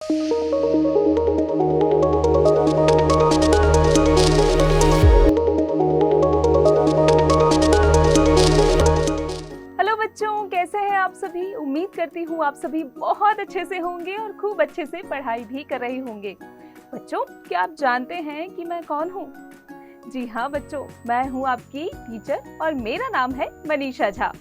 Hello बच्चों, कैसे हैं आप सभी। उम्मीद करती हूँ आप सभी बहुत अच्छे से होंगे और खूब अच्छे से पढ़ाई भी कर रहे होंगे। बच्चों, क्या आप जानते हैं कि मैं कौन हूँ? जी हाँ बच्चों, मैं हूँ आपकी टीचर और मेरा नाम है मनीषा झा।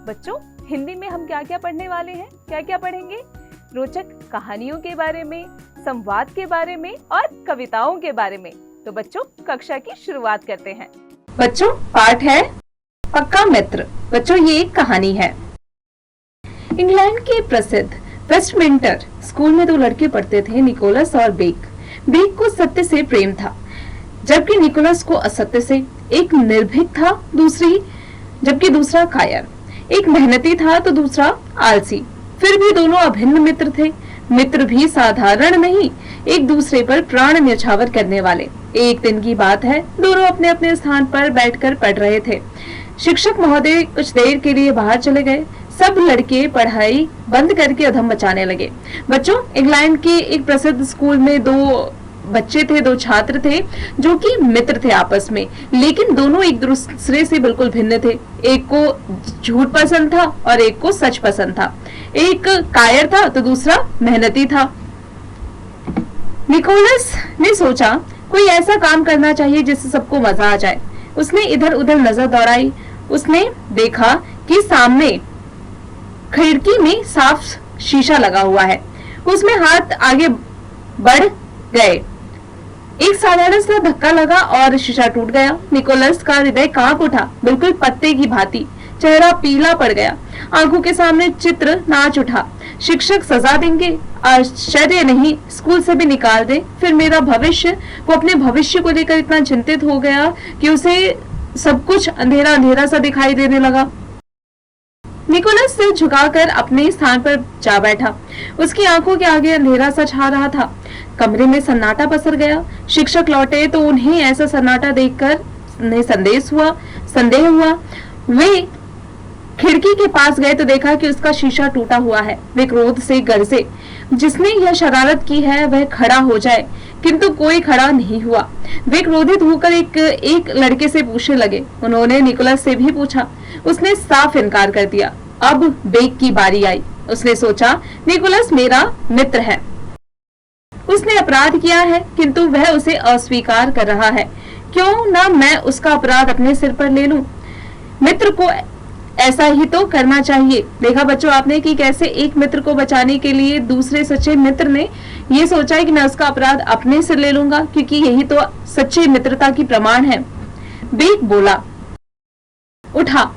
बच्चों, हिंदी में हम क्या क्या पढ़ने वाले हैं, क्या क्या पढ़ेंगे? रोचक कहानियों के बारे में, संवाद के बारे में और कविताओं के बारे में। तो बच्चों, कक्षा की शुरुआत करते हैं। बच्चों, पाठ है पक्का मित्र। बच्चों, ये एक कहानी है। इंग्लैंड के प्रसिद्ध वेस्टमिंस्टर स्कूल में दो लड़के पढ़ते थे, निकोलस और बेक। बेक को सत्य से प्रेम था, जबकि निकोलस को असत्य से। एक निर्भीक था, जबकि दूसरा कायर। एक मेहनती था तो दूसरा आलसी। फिर भी दोनों अभिन्न मित्र थे। मित्र भी साधारण नहीं, एक दूसरे पर प्राण न्यौछावर करने वाले। एक दिन की बात है, दोनों अपने अपने स्थान पर बैठकर पढ़ रहे थे। शिक्षक महोदय कुछ देर के लिए बाहर चले गए। सब लड़के पढ़ाई बंद करके अधम मचाने लगे। बच्चों, इंग्लैंड के एक प्रसिद्ध स्कूल में दो छात्र थे जो कि मित्र थे आपस में, लेकिन दोनों एक दूसरे से बिल्कुल भिन्न थे। एक को झूठ पसंद था और एक को सच पसंद था। एक कायर था तो दूसरा मेहनती था। निकोलस ने सोचा कोई ऐसा काम करना चाहिए जिससे सबको मजा आ जाए। उसने इधर उधर नजर दौड़ाई। उसने देखा कि सामने खिड़की में साफ शीशा लगा हुआ है। उसमें हाथ आगे बढ़ गए। एक साधारण सा धक्का लगा और शीशा टूट गया। निकोलस का हृदय कांप उठा, बिल्कुल पत्ते की भांति। चेहरा पीला पड़ गया, आंखों के सामने चित्र नाच उठा। शिक्षक सजा देंगे, आश्चर्य नहीं, स्कूल से भी निकाल दे। फिर मेरा भविष्य। वो अपने भविष्य को लेकर इतना चिंतित हो गया कि उसे सब कुछ अंधेरा अंधेरा सा दिखाई देने लगा। निकोलस सिर झुकाकर अपने स्थान पर जा बैठा। उसकी आंखों के आगे अंधेरा सा छा रहा था। कमरे में सन्नाटा पसर गया। शिक्षक लौटे तो उन्हें ऐसा सन्नाटा देखकर उन्हें संदेह हुआ। वे खिड़की के पास गए तो देखा कि उसका शीशा टूटा हुआ है। वे क्रोध से गरजे, जिसने यह शरारत की है वह खड़ा हो जाए, किंतु कोई खड़ा नहीं हुआ। वे क्रोधित होकर एक लड़के से पूछने लगे। उन्होंने निकोलस से भी पूछा। उसने साफ इनकार कर दिया। अब बेक की बारी आई। उसने सोचा, निकोलस मेरा मित्र है, उसने अपराध किया है, किंतु वह उसे अस्वीकार कर रहा है। क्यों ना मैं उसका अपराध अपने सिर पर ले लूं। मित्र को ऐसा ही तो करना चाहिए। देखा बच्चों आपने कि कैसे एक मित्र को बचाने के लिए दूसरे सच्चे मित्र ने ये सोचा है कि मैं उसका अपराध अपने सिर ले लूंगा, क्योंकि यही तो सच्ची मित्रता की प्रमाण है। बेक बोला, उठा,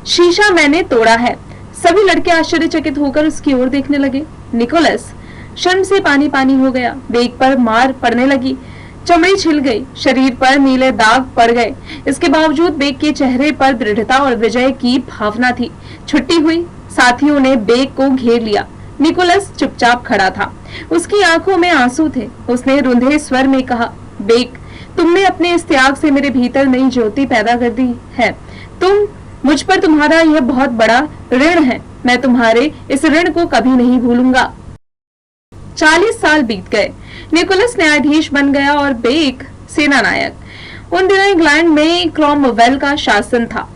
शीशा मैंने तोड़ा है। सभी लड़के आश्चर्यचकित होकर उसकी ओर देखने लगे। निकोलस शर्म से पानी पानी हो गया। बेक पर मार पड़ने लगी, चमड़ी छिल गई, शरीर पर नीले दाग पड़ गए। इसके बावजूद बेक के चेहरे पर दृढ़ता और विजय की भावना थी। छुट्टी हुई। साथियों ने बेक को घेर लिया। निकोलस चुपचाप खड़ा था, उसकी आंखों में आंसू थे। उसने रुंधे स्वर में कहा, बेक, तुमने अपने इस त्याग से मेरे भीतर नई ज्योति पैदा कर दी है। मुझ पर तुम्हारा यह बहुत बड़ा ऋण है। मैं तुम्हारे इस ऋण को कभी नहीं भूलूंगा। 40 साल बीत गए। निकोलस न्यायाधीश बन गया और बेक सेना नायक। उन दिनों इंग्लैंड में क्रॉमवेल का शासन था।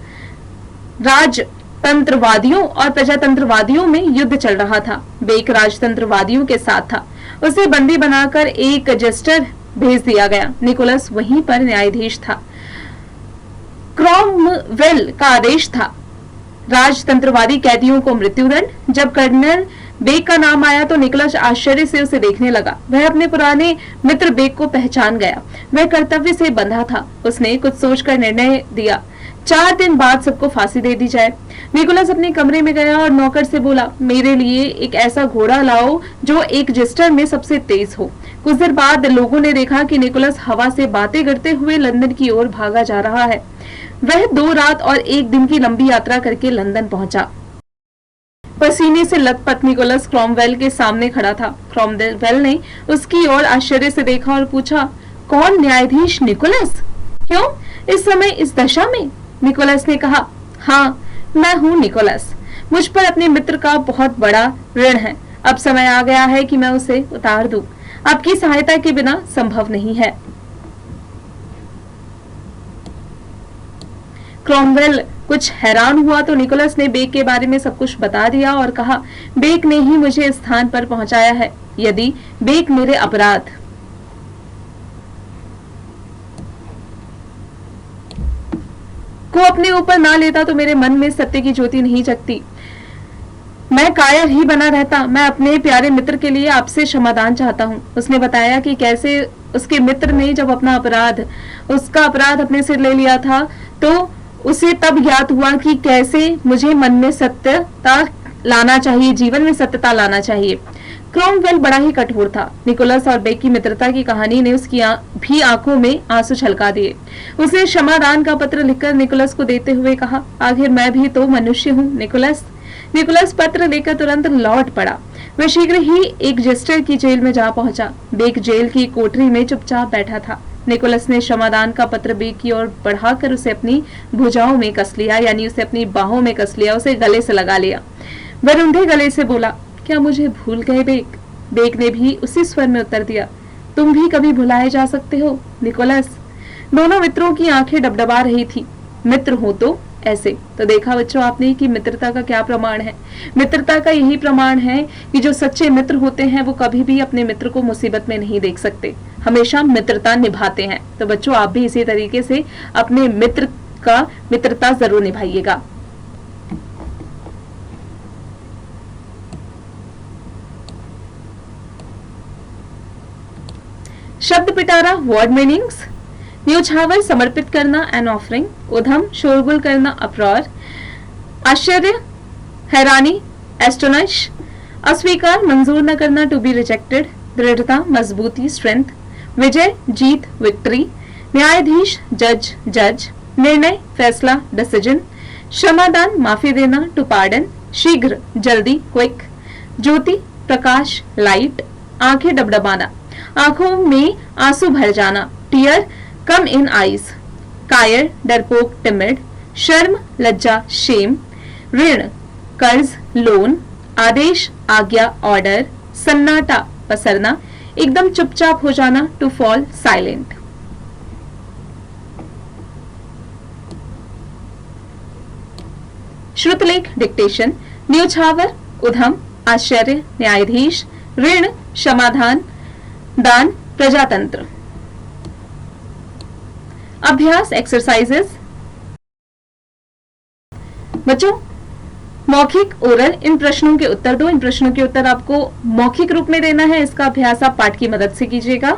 राजतंत्रवादियों और प्रजातंत्रवादियों में युद्ध चल रहा था। बेक राजतंत्रवादियों के साथ था। उसे बंदी बनाकर एक जस्टर भेज दिया गया। निकोलस वहीं पर न्यायाधीश था। क्रॉमवेल का आदेश था राजतंत्रवादी कैदियों को मृत्युदंड। जब कर्नल बेक का नाम आया तो निकोलस आश्चर्य से उसे देखने लगा। वह अपने पुराने मित्र बेक को पहचान गया। वह कर्तव्य से बंधा था। उसने कुछ सोचकर निर्णय दिया, 4 दिन बाद सबको फांसी दे दी जाए। निकोलस अपने कमरे में गया और नौकर से बोला, मेरे लिए एक ऐसा घोड़ा लाओ जो एक जस्टर में सबसे तेज हो। कुछ देर बाद लोगों ने देखा कि निकोलस हवा से बातें करते हुए लंदन की ओर भागा जा रहा है। वह 2 रात और 1 दिन की लंबी यात्रा करके लंदन पहुंचा। पसीने से लथपथ निकोलस क्रॉमवेल के सामने खड़ा था। क्रॉमवेल ने उसकी ओर आश्चर्य से देखा और पूछा, कौन, न्यायाधीश निकोलस? क्यों इस समय इस दशा में? निकोलस ने कहा, हाँ, मैं हूँ निकोलस। मुझ पर अपने मित्र का बहुत बड़ा ऋण है। अब समय आ गया है कि मैं उसे उतार दूं। आपकी सहायता के बिना संभव नहीं है। क्रॉमवेल कुछ हैरान हुआ तो निकोलस ने बेक के बारे में सब कुछ बता दिया और कहा, बेक ने ही मुझे इस स्थान पर पहुंचाया है। यदि बेक मेरे अपराध को अपने ऊपर ना लेता तो मेरे मन में सत्य की ज्योति नहीं जगती। मैं कायर ही बना रहता। मैं अपने प्यारे मित्र के लिए आपसे क्षमादान चाहता हूँ। उसने बताया कि कैसे उसके मित्र ने जब उसका अपराध अपने सिर ले लिया था तो उसे तब ज्ञात हुआ कि कैसे मुझे मन में सत्यता लाना चाहिए, जीवन में सत्यता लाना चाहिए। क्रॉमवेल बड़ा ही कठोर था। निकोलस और बेक की मित्रता की कहानी ने उसकी भी आंखों में आंसू छलका दिए। उसने क्षमादान का पत्र लिखकर निकोलस को देते हुए कहा, आखिर मैं भी तो मनुष्य हूँ निकोलस पत्र लेकर तुरंत लौट पड़ा। वह शीघ्र ही एक जेस्टर की जेल में जा पहुंचा। बेक जेल की कोठरी में चुपचाप बैठा था। निकोलस ने क्षमादान का पत्र बेक की ओर बढ़ाकर उसे अपनी भुजाओं में कस लिया, यानी उसे अपनी बाहों में कस लिया, उसे गले से लगा लिया। वह रूंधे गले से बोला, क्या मुझे भूल गए बेक? बेक ने भी उसी स्वर में उत्तर दिया, तुम भी कभी भुलाए जा सकते हो निकोलस। दोनों मित्रों की आंखें डबडबा रही थी। मित्र हो तो ऐसे। तो देखा बच्चों आपने कि मित्रता का क्या प्रमाण है। मित्रता का यही प्रमाण है कि जो सच्चे मित्र होते हैं वो कभी भी अपने मित्र को मुसीबत में नहीं देख सकते, हमेशा मित्रता निभाते हैं। तो बच्चों आप भी इसी तरीके से अपने मित्रता जरूर निभाइएगा। शब्द पिटारा, वर्ड मीनिंग्स। न्योछावर, समर्पित करना, एन ऑफरिंग। उधम, शोरगुल करना, अपरार। आश्चर्य, हैरानी, एस्टोनिश। अस्वीकार, मंजूर न करना, टू बी रिजेक्टेड। दृढ़ता, मजबूती, स्ट्रेंथ। विजय, जीत, विक्ट्री। न्यायाधीश, जज। निर्णय, फैसला, डिसीजन। क्षमादान, माफी देना, टू पार्डन। शीघ्र, जल्दी, क्विक। ज्योति, प्रकाश, लाइट। आंखें डबडबाना, आंखों में आंसू भर जाना, टीयर कम इन आईज। कायर, डरपोक, टिमिड। शर्म, लज्जा, शेम। ऋण, कर्ज, लोन। आदेश, आज्ञा, ऑर्डर। सन्नाटा, पसरना, एकदम चुपचाप हो जाना, टू फॉल साइलेंट। श्रुतलेख, डिक्टेशन। न्योछावर, उधम, आश्चर्य, न्यायाधीश। ऋण, क्षमादान, दान, प्रजातंत्र। अभ्यास, एक्सरसाइजेस। बच्चों मौखिक, ओरल, इन प्रश्नों के उत्तर दो। इन प्रश्नों के उत्तर आपको मौखिक रूप में देना है। इसका अभ्यास आप पाठ की मदद से कीजिएगा।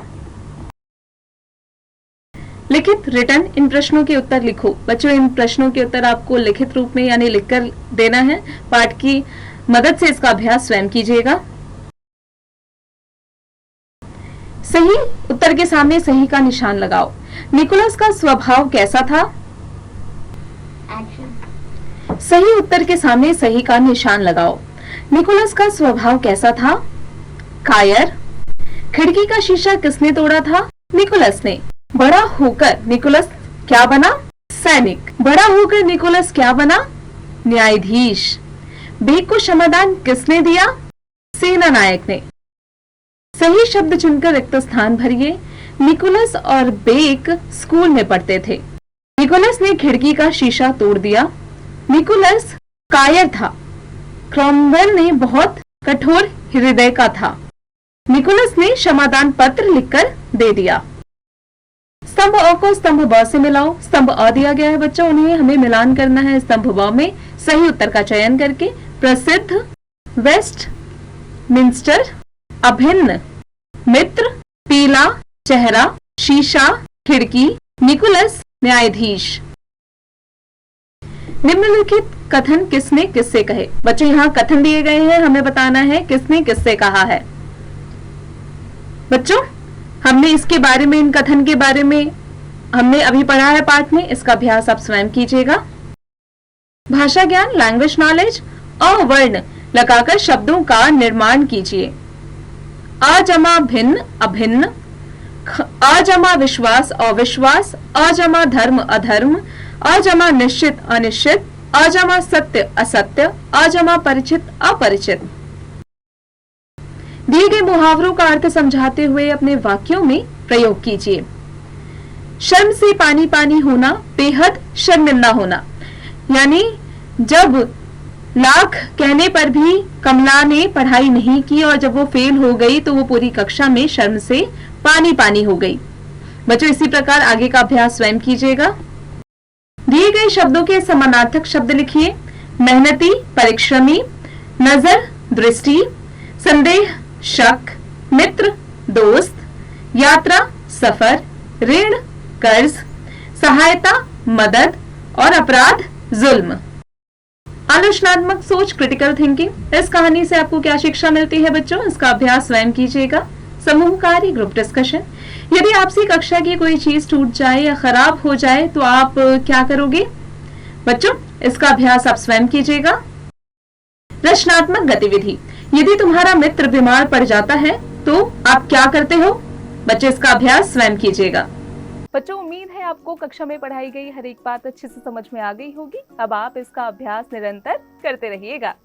लिखित, रिटन, इन प्रश्नों के उत्तर लिखो। बच्चों इन प्रश्नों के उत्तर आपको लिखित रूप में यानी लिखकर देना है। पाठ की मदद से इसका अभ्यास स्वयं कीजिएगा। सही उत्तर के सामने सही का निशान लगाओ। निकोलस का स्वभाव कैसा था? सही उत्तर के सामने सही का निशान लगाओ। निकोलस का स्वभाव कैसा था? कायर। खिड़की का शीशा किसने तोड़ा था? निकोलस ने। बड़ा होकर निकोलस क्या बना? सैनिक। बड़ा होकर निकोलस क्या बना? न्यायाधीश। बेक को क्षमादान किसने दिया? सेना नायक ने। सही शब्द चुनकर रिक्त स्थान भरिए। निकोलस और बेक स्कूल में पढ़ते थे। निकोलस ने खिड़की का शीशा तोड़ दिया। निकोलस कायर था। क्रॉमवेल ने बहुत कठोर हृदय का था। निकोलस ने क्षमादान पत्र लिखकर दे दिया। स्तंभ अ को स्तंभ ब से मिलाओ। स्तंभ अ दिया गया है बच्चों, उन्हें हमें मिलान करना है स्तंभ ब में। सही उत्तर का चयन करके प्रसिद्ध, वेस्ट मिंस्टर, अभिन्न, मित्र, पीला, चेहरा, शीशा, खिड़की, निकोलस, न्यायाधीश। निम्नलिखित कथन किसने किससे कहे? बच्चों यहाँ कथन दिए गए हैं, हमें बताना है किसने किससे कहा है। बच्चों हमने इसके बारे में, इन कथन के बारे में हमने अभी पढ़ा है पाठ में। इसका अभ्यास आप स्वयं कीजिएगा। भाषा ज्ञान, लैंग्वेज नॉलेज। अवर्ण लगाकर शब्दों का निर्माण कीजिए। अजमा भिन्न, अभिन्न। अजमा विश्वास, अविश्वास। अजमा धर्म, अधर्म। अजमा निश्चित, अनिश्चित। अजमा सत्य, असत्य। अजमा परिचित, अपरिचित। दिए गए मुहावरों का अर्थ समझाते हुए अपने वाक्यों में प्रयोग कीजिए। शर्म से पानी पानी होना, बेहद शर्मिंदा होना। यानी जब लाख कहने पर भी कमला ने पढ़ाई नहीं की और जब वो फेल हो गई तो वो पूरी कक्षा में शर्म से पानी पानी हो गई। बच्चों, इसी प्रकार आगे का अभ्यास स्वयं कीजिएगा। दिए गए शब्दों के समानार्थक शब्द लिखिए। मेहनती, परिश्रमी, नजर, दृष्टि, संदेह, शक, मित्र, दोस्त, यात्रा, सफर, ऋण, कर्ज, सहायता, मदद और अपराध, जुल्म। आलोचनात्मक सोच, क्रिटिकल थिंकिंग। इस कहानी से आपको क्या शिक्षा मिलती है बच्चों? इसका अभ्यास स्वयं कीजिएगा। समूह कार्य, ग्रुप डिस्कशन। यदि आपसी कक्षा की कोई चीज टूट जाए या खराब हो जाए तो आप क्या करोगे? बच्चों, इसका अभ्यास आप स्वयं कीजिएगा। रचनात्मक गतिविधि। यदि तुम्हारा मित्र बीमार पड़ जाता है तो आप क्या करते हो? बच्चे, इसका अभ्यास स्वयं कीजिएगा। बच्चों, उम्मीद है आपको कक्षा में पढ़ाई गई हर एक बात अच्छे से समझ में आ गई होगी। अब आप इसका अभ्यास निरंतर करते रहिएगा।